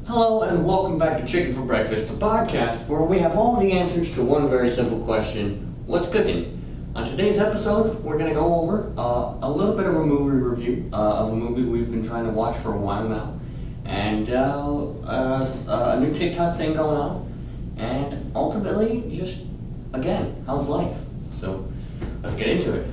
Hello and welcome back to Chicken for Breakfast, the podcast where we have all the answers to one very simple question: what's cooking? On today's episode, we're going to go over a little bit of a movie review of a movie we've been trying to watch for a while now, and a new TikTok thing going on, and ultimately just, again, how's life? So let's get into it.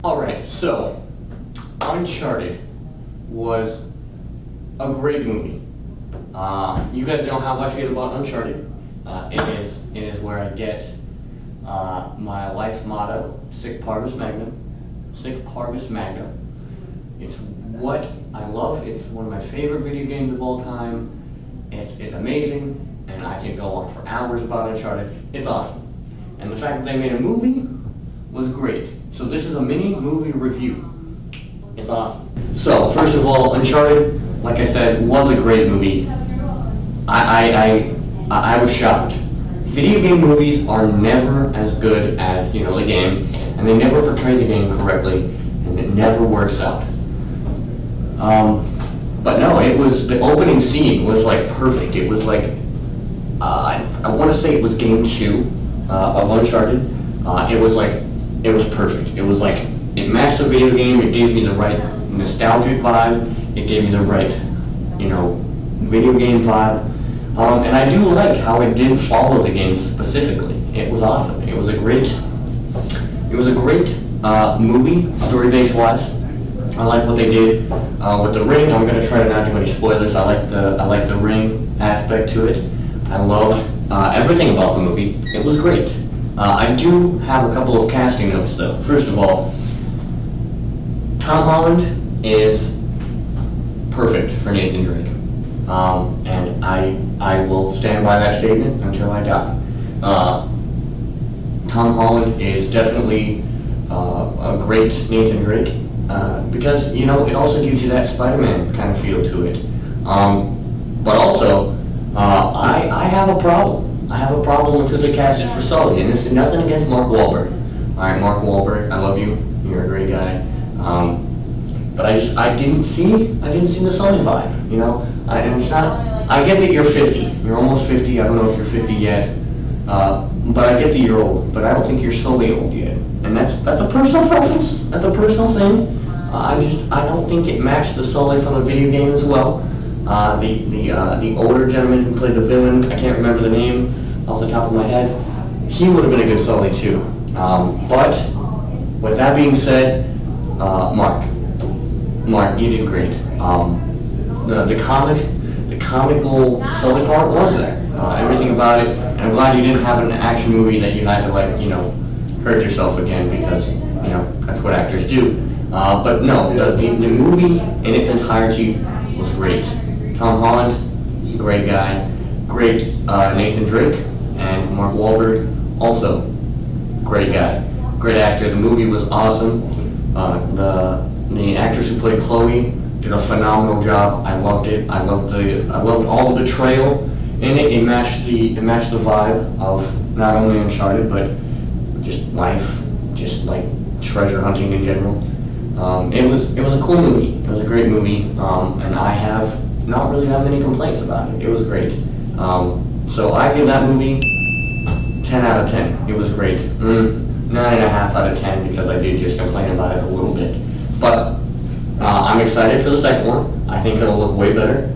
Alright, so Uncharted was a great movie. You guys know how I feel about Uncharted. It is where I get my life motto, Sic Parvis Magnum. Sic Parvis Magnum. It's what I love. It's one of my favorite video games of all time. It's amazing, and I can go on for hours about Uncharted. It's awesome. And the fact that they made a movie was great. So this is a mini movie review. It's awesome. So first of all, Uncharted, like I said, was a great movie. I was shocked. Video game movies are never as good as, the game, and they never portray the game correctly, and it never works out. But no, the opening scene was like perfect. It was like, I want to say it was game 2 of Uncharted. It was perfect. It was like, it matched the video game, it gave me the right nostalgic vibe, it gave me the right, video game vibe. And I do like how it didn't follow the game specifically. It was awesome. It was a great movie, story-based wise. I like what they did with the ring. I'm gonna try to not do any spoilers. I like the ring aspect to it. I loved everything about the movie. It was great. I do have a couple of casting notes though. First of all, Tom Holland is perfect for Nathan Drake. And I will stand by that statement until I die. Tom Holland is definitely a great Nathan Drake because, it also gives you that Spider-Man kind of feel to it. But also, I have a problem. I have a problem with who they casted for Sully, and this is nothing against Mark Wahlberg. Alright, Mark Wahlberg, I love you. You're a great guy. But I didn't see the Sully vibe, and it's not. I get that you're 50. You're almost 50. I don't know if you're 50 yet. But I get that you're old. But I don't think you're Sully old yet. And that's a personal preference. That's a personal thing. I don't think it matched the Sully from the video game as well. The older gentleman who played the villain, I can't remember the name off the top of my head. He would have been a good Sully too. But with that being said, Mark, you did great. The comical Sully part was there. Everything about it, and I'm glad you didn't have an action movie that you had to hurt yourself again because that's what actors do. But no, the movie in its entirety was great. Tom Holland, great guy. Great Nathan Drake, and Mark Wahlberg, also great guy. Great actor. The movie was awesome. The actress who played Chloe did a phenomenal job. I loved it. I loved all the betrayal in it. It matched the vibe of not only Uncharted but just life, just like treasure hunting in general. It was a cool movie. It was a great movie, and I have not really have many complaints about it. It was great. So I give that movie 10 out of 10. It was great. 9.5 out of 10 because I did just complain about it a little bit. But I'm excited for the second one. I think it'll look way better.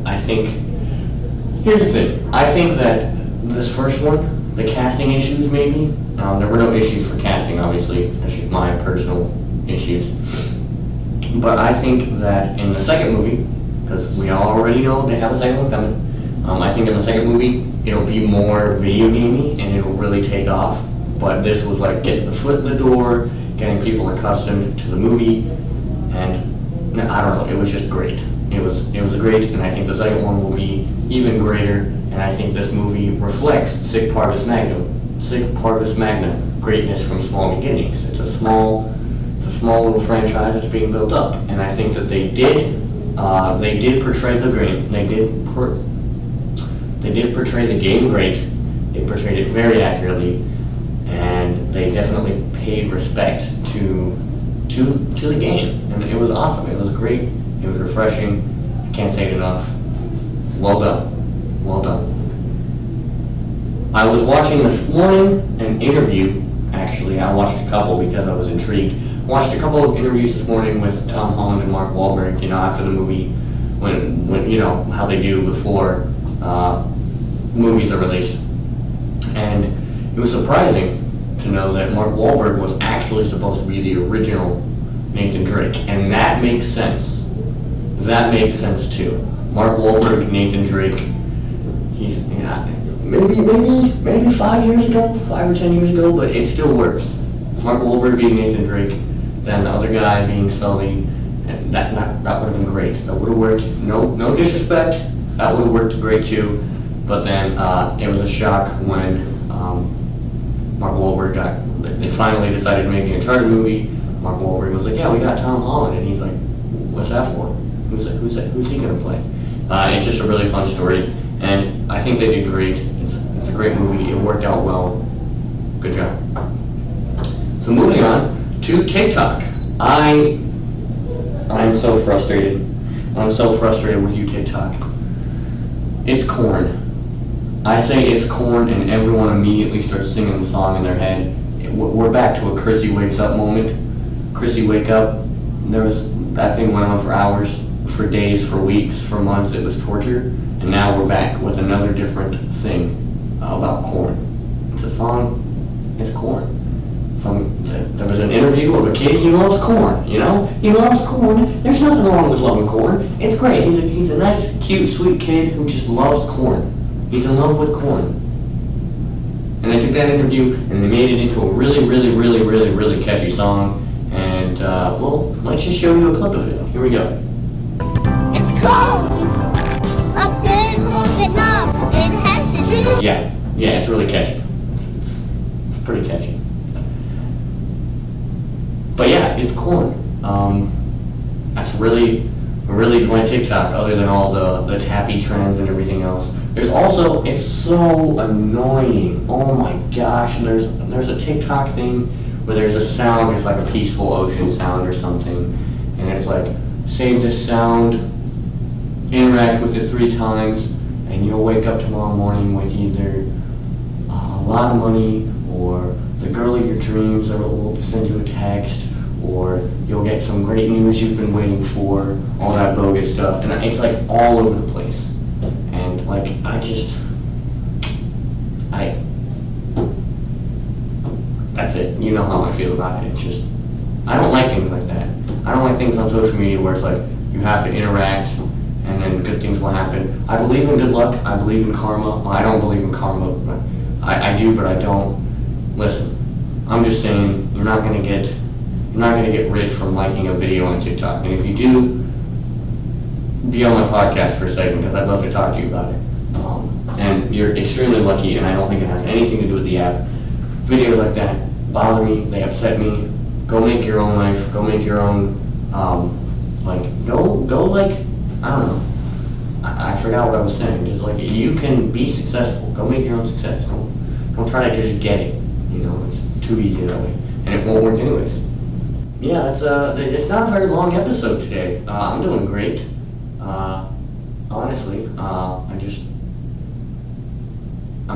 Here's the thing. I think that this first one, the casting issues maybe, there were no issues for casting obviously. That's just my personal issues. But I think that in the second movie, because we already know they have a second one coming, I think in the second movie it'll be more video gamey and it'll really take off. But this was like getting the foot in the door, getting people accustomed to the movie, and I don't know, it was just great. It was great, and I think the second one will be even greater, and I think this movie reflects Sic Parvis Magna, greatness from small beginnings. It's a small little franchise that's being built up, and I think that they did portray the game. They did portray the game great. They portrayed it very accurately, and they definitely paid respect to the game, and it was awesome. It was great. It was refreshing. I can't say it enough. Well done. Well done. I was watching this morning an interview. Actually, I watched a couple because I was intrigued. Watched a couple of interviews this morning with Tom Holland and Mark Wahlberg. After the movie, when how they do before movies are released, and it was surprising to know that Mark Wahlberg was actually supposed to be the original Nathan Drake, and that makes sense. That makes sense too. Mark Wahlberg, Nathan Drake. He's maybe 5 years ago, 5 or 10 years ago, but it still works. Mark Wahlberg being Nathan Drake, then the other guy being Sully, and that would have been great. That would have worked. No disrespect. That would have worked great too. But then it was a shock when Mark Wahlberg they finally decided to make an Uncharted movie. Mark Wahlberg was like, "Yeah, we got Tom Holland," and he's like, "What's that for? Who's he gonna play?" It's just a really fun story, and I think they did great. It's a great movie. It worked out well. Good job. So moving on to TikTok. I'm so frustrated. I'm so frustrated with you, TikTok. It's corn. I say it's corn, and everyone immediately starts singing the song in their head. We're back to a Chrissy wakes up moment. Chrissy wake up. That thing went on for hours, for days, for weeks, for months. It was torture, and now we're back with another different thing about corn. It's a song. It's corn. There was an interview of a kid. He loves corn. He loves corn. There's nothing wrong with loving corn. It's great. He's a nice, cute, sweet kid who just loves corn. He's in love with corn. And they took that interview and they made it into a really, really, really, really, really catchy song. And let's just show you a clip of it. Here we go. It's cold. A big corn that knobs. It has to do. Yeah, it's really catchy. It's pretty catchy. But yeah, it's corn. That's really my TikTok, other than all the tappy trends and everything else. There's also, it's so annoying. Oh my gosh, there's a TikTok thing where there's a sound, it's like a peaceful ocean sound or something, and it's like, save this sound, interact with it 3 times, and you'll wake up tomorrow morning with either a lot of money, or the girl of your dreams will send you a text, or you'll get some great news you've been waiting for, all that bogus stuff, and it's like all over the place. And like, that's it. You know how I feel about it. It's just, I don't like things like that. I don't like things on social media where it's like, you have to interact, and then good things will happen. I believe in good luck. I believe in karma. Well, I don't believe in karma, but I do, but I don't. Listen, I'm just saying, you're not gonna get rich from liking a video on TikTok. And if you do, be on my podcast for a second, because I'd love to talk to you about it. And you're extremely lucky, and I don't think it has anything to do with the app. Videos like that bother me, they upset me. Go make your own life, go make your own, go like, I don't know. I forgot what I was saying. Just like, you can be successful. Go make your own success. Don't try to just get it. It's too easy that way. And it won't work anyways. Yeah, it's not a very long episode today. I'm doing great. Honestly, I'm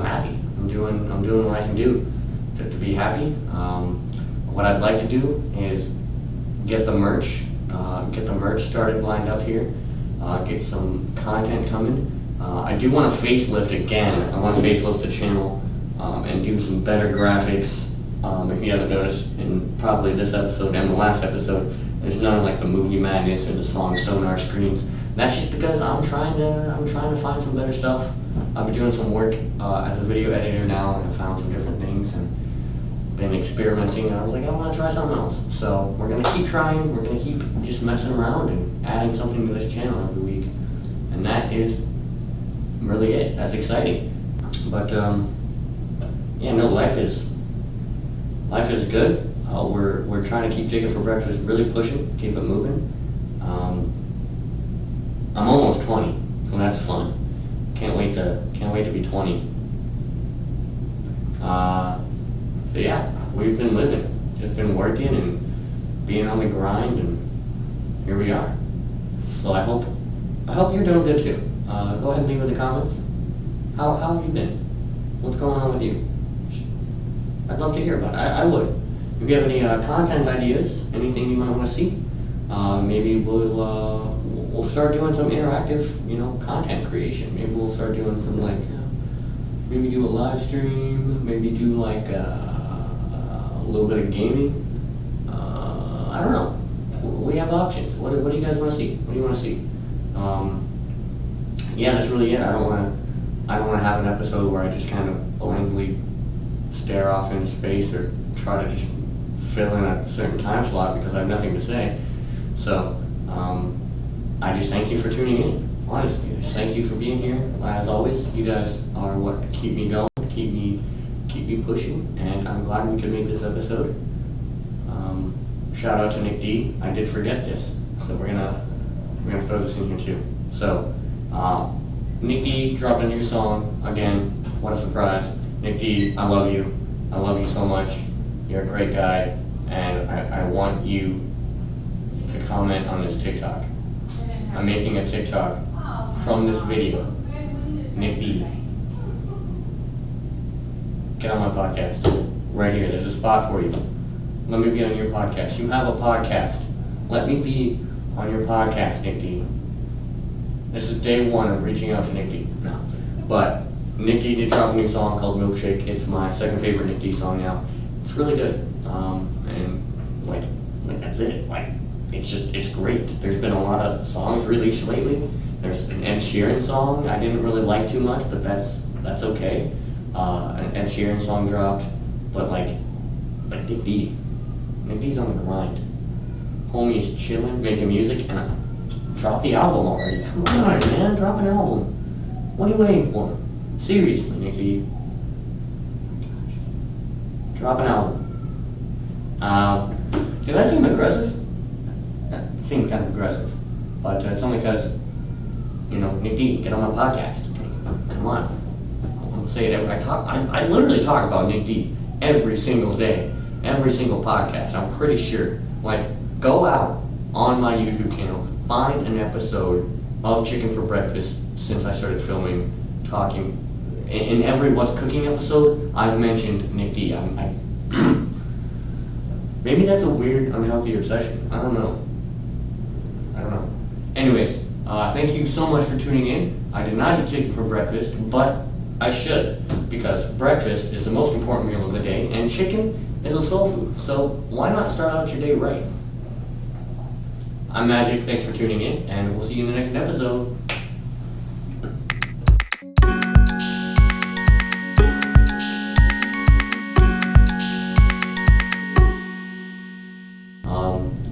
happy. I'm doing what I can do to be happy. What I'd like to do is get the merch started, lined up here, get some content coming. I do want to facelift again. I want to facelift the channel and do some better graphics. If you haven't noticed, in probably this episode and the last episode, there's none of like the movie madness or the song sonar screens. That's just because I'm trying to find some better stuff. I've been doing some work as a video editor now, and I found some different things and been experimenting, and I was like, I want to try something else. So we're gonna keep trying. We're gonna keep just messing around and adding something to this channel every week, and that is really it. That's exciting. But life is good. We're trying to keep Chicken for Breakfast really pushing, keep it moving. I'm almost 20, so that's fun. Can't wait to be 20. So yeah, we've been living, just been working and being on the grind, and here we are. So I hope you're doing good too. Go ahead and leave in the comments. How have you been? What's going on with you? I'd love to hear about it. I would. If you have any content ideas, anything you might want to see, maybe we'll start doing some interactive, content creation. Maybe we'll start doing some maybe do a live stream. Maybe do like a little bit of gaming. I don't know. We have options. What do you guys want to see? What do you want to see? Yeah, that's really it. I don't want to have an episode where I just kind of blankly stare off into space or try to just fill in a certain time slot because I have nothing to say. So I just thank you for tuning in. Honestly, just thank you for being here. As always, you guys are what keep me going, keep me pushing, and I'm glad we could make this episode. Shout out to Nick D. I did forget this, so we're gonna throw this in here too. So Nick D dropped a new song again. What a surprise! Nick D, I love you. I love you so much. You're a great guy, and I want you to comment on this TikTok. I'm making a TikTok from this video. Nick D, get on my podcast. Right here, there's a spot for you. Let me be on your podcast. You have a podcast. Let me be on your podcast, Nick D. This is day one of reaching out to Nick D. No. But Nick D did drop a new song called Milkshake. It's my second favorite Nick D song now. It's really good. And like that's it. It's great. There's been a lot of songs released lately. There's an Ed Sheeran song I didn't really like too much, but that's okay. An Ed Sheeran song dropped, but like Nick D. Nick D's on the grind. Homie is chilling, making music, and drop the album already. Come on, man, drop an album. What are you waiting for? Seriously, Nick D. Drop an album. Did that seem aggressive? That seemed kind of aggressive, but it's only because, Nick D, get on my podcast. Come on. I'm gonna say it. I literally talk about Nick D every single day, every single podcast. I'm pretty sure. Go out on my YouTube channel, find an episode of Chicken for Breakfast since I started filming, talking. In every What's Cooking episode, I've mentioned Nick D. Maybe that's a weird, unhealthy obsession. I don't know. Anyways, thank you so much for tuning in. I did not eat chicken for breakfast, but I should, because breakfast is the most important meal of the day, and chicken is a soul food. So why not start out your day right? I'm Magic. Thanks for tuning in, and we'll see you in the next episode.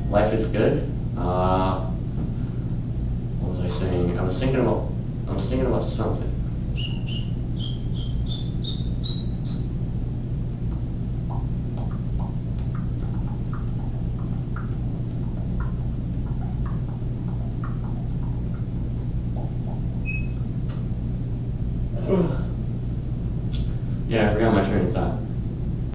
Life is good. What was I saying? I was thinking about something.